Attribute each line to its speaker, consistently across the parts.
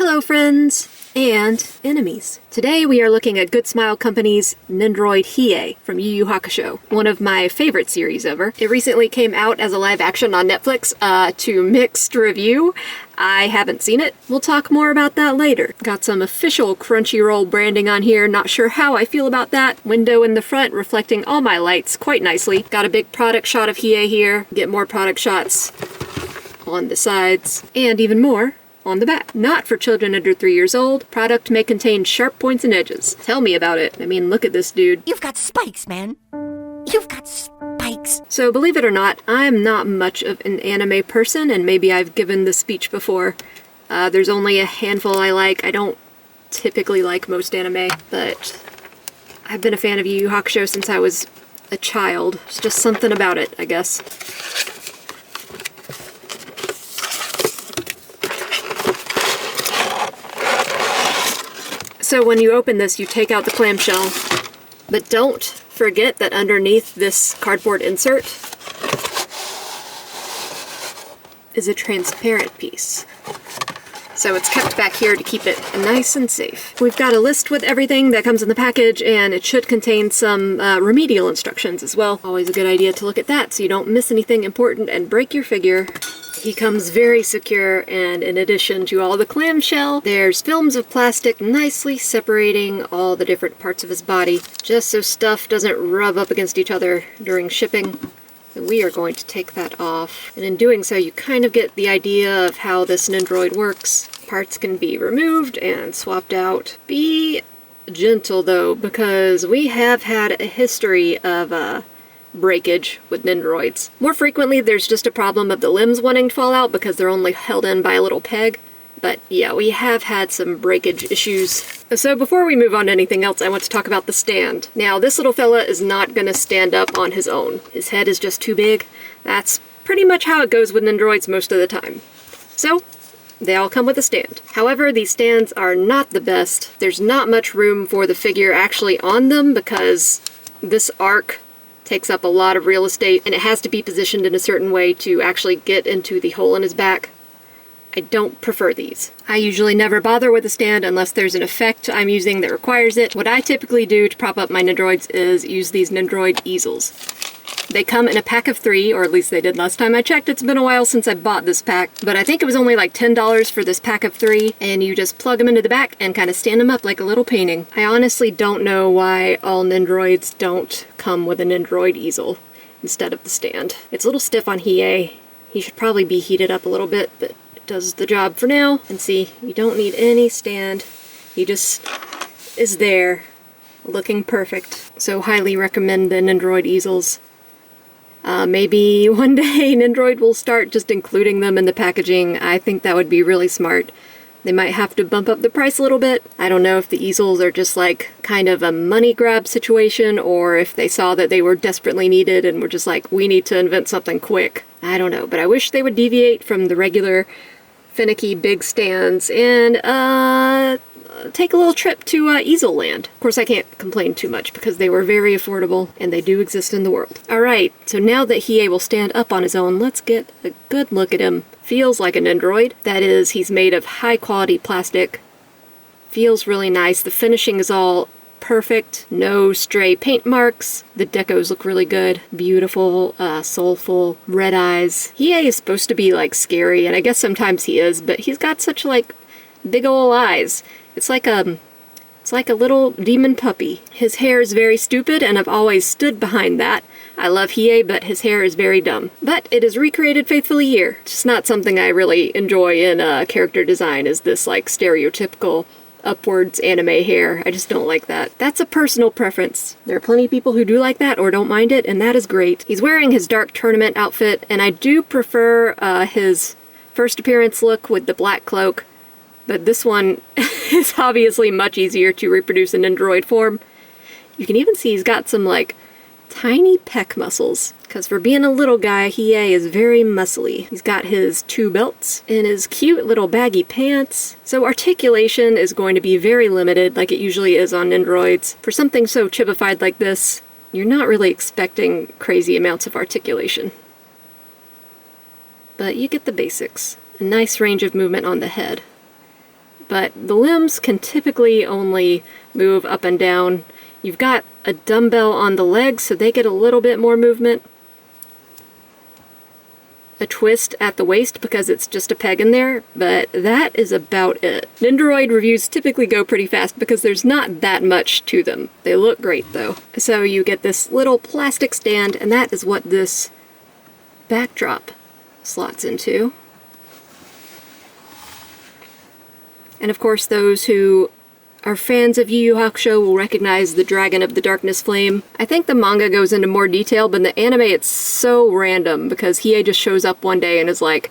Speaker 1: Hello friends and enemies. Today we are looking at Good Smile Company's Nendoroid Hiei from Yu Yu Hakusho, one of my favorite series ever. It recently came out as a live action on Netflix to mixed review. I haven't seen it. We'll talk more about that later. Got some official Crunchyroll branding on here, not sure how I feel about that. Window in the front reflecting all my lights quite nicely. Got a big product shot of Hiei here. Get more product shots on the sides, and even more on the back. Not for children under 3 years old. Product may contain sharp points and edges. Tell me about it. I mean, look at this dude.
Speaker 2: You've got spikes, man. You've got spikes.
Speaker 1: So believe it or not, I'm not much of an anime person, and maybe I've given this speech before. There's only a handful I like. I don't typically like most anime, but I've been a fan of Yu Yu Hakusho since I was a child. It's just something about it, I guess. So when you open this, you take out the clamshell, but don't forget that underneath this cardboard insert is a transparent piece. So it's kept back here to keep it nice and safe. We've got a list with everything that comes in the package, and it should contain some remedial instructions as well. Always a good idea to look at that so you don't miss anything important and break your figure. He comes very secure, and in addition to all the clamshell, there's films of plastic nicely separating all the different parts of his body, just so stuff doesn't rub up against each other during shipping. So we are going to take that off, and in doing so you kind of get the idea of how this Nendoroid works. Parts can be removed and swapped out. Be gentle though, because we have had a history of breakage with Nendoroids. More frequently there's just a problem of the limbs wanting to fall out because they're only held in by a little peg. But yeah, we have had some breakage issues. So before we move on to anything else, I want to talk about the stand. Now this little fella is not going to stand up on his own. His head is just too big. That's pretty much how it goes with Nendoroids most of the time. So they all come with a stand. However, these stands are not the best. There's not much room for the figure actually on them because this arc takes up a lot of real estate, and it has to be positioned in a certain way to actually get into the hole in his back. I don't prefer these. I usually never bother with a stand unless there's an effect I'm using that requires it. What I typically do to prop up my Nendoroids is use these Nendoroid easels. They come in a pack of 3, or at least they did last time I checked. It's been a while since I bought this pack, but I think it was only like $10 for this pack of 3, and you just plug them into the back and kind of stand them up like a little painting. I honestly don't know why all Nendoroids don't come with a Nendoroid easel instead of the stand. It's a little stiff on Hiei. He should probably be heated up a little bit, but it does the job for now. And see, you don't need any stand. He just is there, looking perfect. So highly recommend the Nendoroid easels. Maybe one day Nendoroid will start just including them in the packaging. I think that would be really smart. They might have to bump up the price a little bit. I don't know if the easels are just like kind of a money grab situation, or if they saw that they were desperately needed and were just like, we need to invent something quick. I don't know, but I wish they would deviate from the regular finicky big stands and take a little trip to Easel Land. Of course, I can't complain too much because they were very affordable and they do exist in the world. Alright, so now that Hiei will stand up on his own, let's get a good look at him. Feels like a Nendoroid. That is, he's made of high quality plastic. Feels really nice. The finishing is all perfect. No stray paint marks. The decos look really good. Beautiful, soulful, red eyes. Hiei is supposed to be like scary, and I guess sometimes he is, but he's got such like big ol' eyes. It's like a little demon puppy. His hair is very stupid, and I've always stood behind that. I love Hiei, but his hair is very dumb. But it is recreated faithfully here. It's just not something I really enjoy in character design, is this like stereotypical upwards anime hair. I just don't like that. That's a personal preference. There are plenty of people who do like that or don't mind it, and that is great. He's wearing his dark tournament outfit, and I do prefer his first appearance look with the black cloak. But this one is obviously much easier to reproduce in Nendoroid form. You can even see he's got some, like, tiny pec muscles. Because for being a little guy, Hiei is very muscly. He's got his 2 belts and his cute little baggy pants. So articulation is going to be very limited, like it usually is on Nendoroids. For something so chibified like this, you're not really expecting crazy amounts of articulation. But you get the basics. A nice range of movement on the head. but the limbs can typically only move up and down. You've got a dumbbell on the legs, so they get a little bit more movement. A twist at the waist because it's just a peg in there, but that is about it. Nendoroid reviews typically go pretty fast because there's not that much to them. They look great though. So you get this little plastic stand, and that is what this backdrop slots into. And of course those who are fans of Yu Yu Hakusho will recognize the Dragon of the Darkness Flame. I think the manga goes into more detail, but in the anime it's so random because Hiei just shows up one day and is like,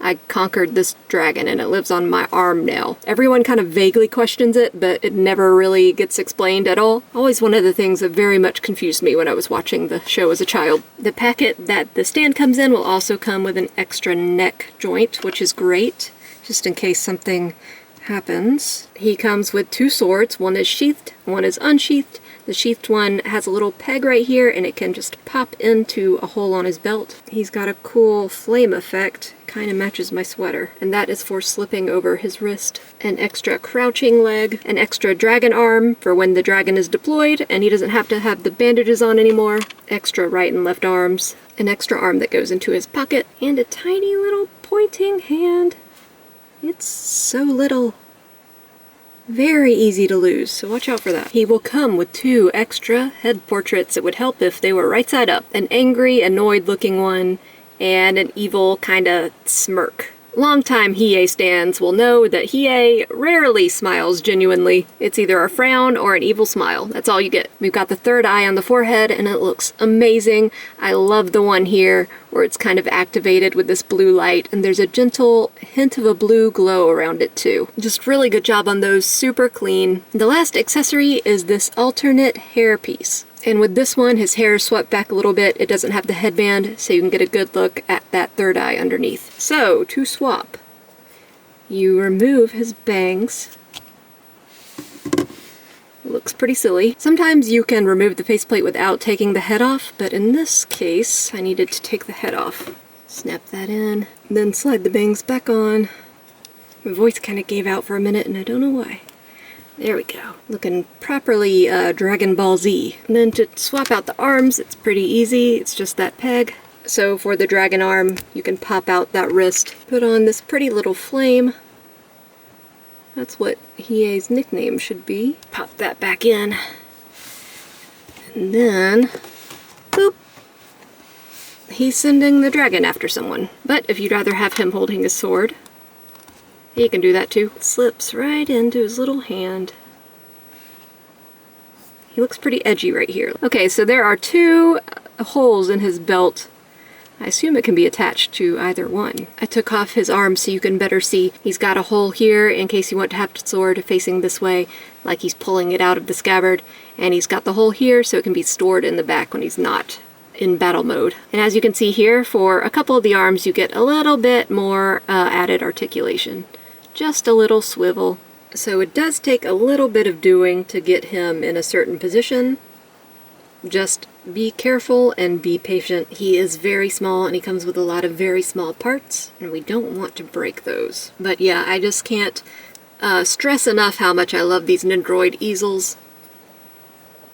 Speaker 1: I conquered this dragon and it lives on my arm now. Everyone kind of vaguely questions it, but it never really gets explained at all. Always one of the things that very much confused me when I was watching the show as a child. The packet that the stand comes in will also come with an extra neck joint, which is great, just in case something happens. He comes with 2 swords. One is sheathed, one is unsheathed. The sheathed one has a little peg right here and it can just pop into a hole on his belt. He's got a cool flame effect, kind of matches my sweater, and that is for slipping over his wrist. An extra crouching leg, an extra dragon arm for when the dragon is deployed and he doesn't have to have the bandages on anymore, extra right and left arms, an extra arm that goes into his pocket, and a tiny little pointing hand. It's so little. Very easy to lose, so watch out for that. He will come with 2 extra head portraits. It would help if they were right side up. An angry, annoyed looking one, and an evil kinda smirk. Longtime Hiei stans will know that Hiei rarely smiles genuinely. It's either a frown or an evil smile. That's all you get. We've got the 3rd eye on the forehead and it looks amazing. I love the one here where it's kind of activated with this blue light, and there's a gentle hint of a blue glow around it too. Just really good job on those, super clean. The last accessory is this alternate hair piece. And with this one, his hair is swept back a little bit. It doesn't have the headband, so you can get a good look at that 3rd eye underneath. So, to swap, you remove his bangs. Looks pretty silly. Sometimes you can remove the faceplate without taking the head off, but in this case, I needed to take the head off. Snap that in, then slide the bangs back on. My voice kind of gave out for a minute, and I don't know why. There we go. Looking properly Dragon Ball Z. And then to swap out the arms, it's pretty easy. It's just that peg. So for the dragon arm, you can pop out that wrist. Put on this pretty little flame. That's what Hiei's nickname should be. Pop that back in. And then, boop. He's sending the dragon after someone. But if you'd rather have him holding his sword, he can do that too. It slips right into his little hand. He looks pretty edgy right here. Okay, so there are 2 holes in his belt. I assume it can be attached to either one. I took off his arm so you can better see. He's got a hole here in case you want to have the sword facing this way, like he's pulling it out of the scabbard. And he's got the hole here so it can be stored in the back when he's not in battle mode. And as you can see here, for a couple of the arms, you get a little bit more added articulation. Just a little swivel. So it does take a little bit of doing to get him in a certain position. Just be careful and be patient. He is very small and he comes with a lot of very small parts, and we don't want to break those. But yeah, I just can't stress enough how much I love these Nendoroid easels.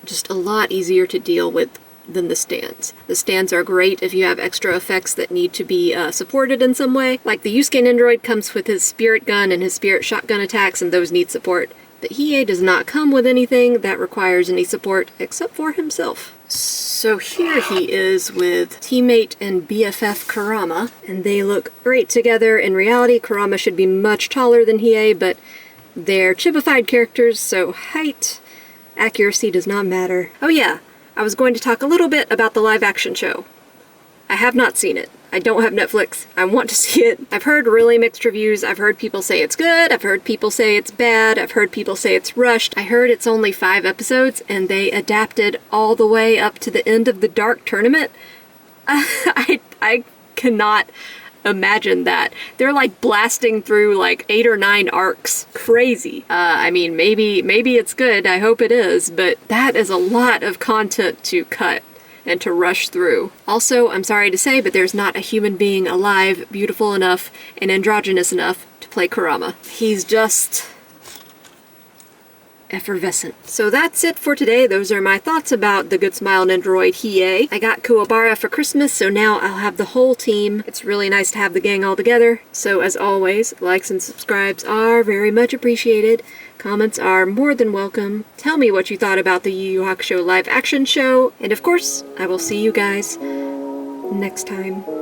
Speaker 1: Just a lot easier to deal with than the stands. The stands are great if you have extra effects that need to be supported in some way. Like the Yusuke Nendoroid comes with his spirit gun and his spirit shotgun attacks, and those need support. But Hiei does not come with anything that requires any support except for himself. So here he is with teammate and BFF Kurama, and they look great together. In reality, Kurama should be much taller than Hiei, but they're chibified characters, so height, accuracy does not matter. Oh yeah, I was going to talk a little bit about the live-action show. I have not seen it. I don't have Netflix. I want to see it. I've heard really mixed reviews. I've heard people say it's good. I've heard people say it's bad. I've heard people say it's rushed. I heard it's only 5 episodes and they adapted all the way up to the end of the Dark Tournament. I cannot imagine that. They're like blasting through like 8 or 9 arcs. Crazy. I mean, maybe it's good. I hope it is, but that is a lot of content to cut and to rush through. Also, I'm sorry to say, but there's not a human being alive beautiful enough and androgynous enough to play Kurama. He's just effervescent. So that's it for today. Those are my thoughts about the Good Smile Nendoroid Hiei. I got Kuwabara for Christmas, so now I'll have the whole team. It's really nice to have the gang all together. So as always, likes and subscribes are very much appreciated. Comments are more than welcome. Tell me what you thought about the Yu Yu Hakusho live action show. And of course, I will see you guys next time.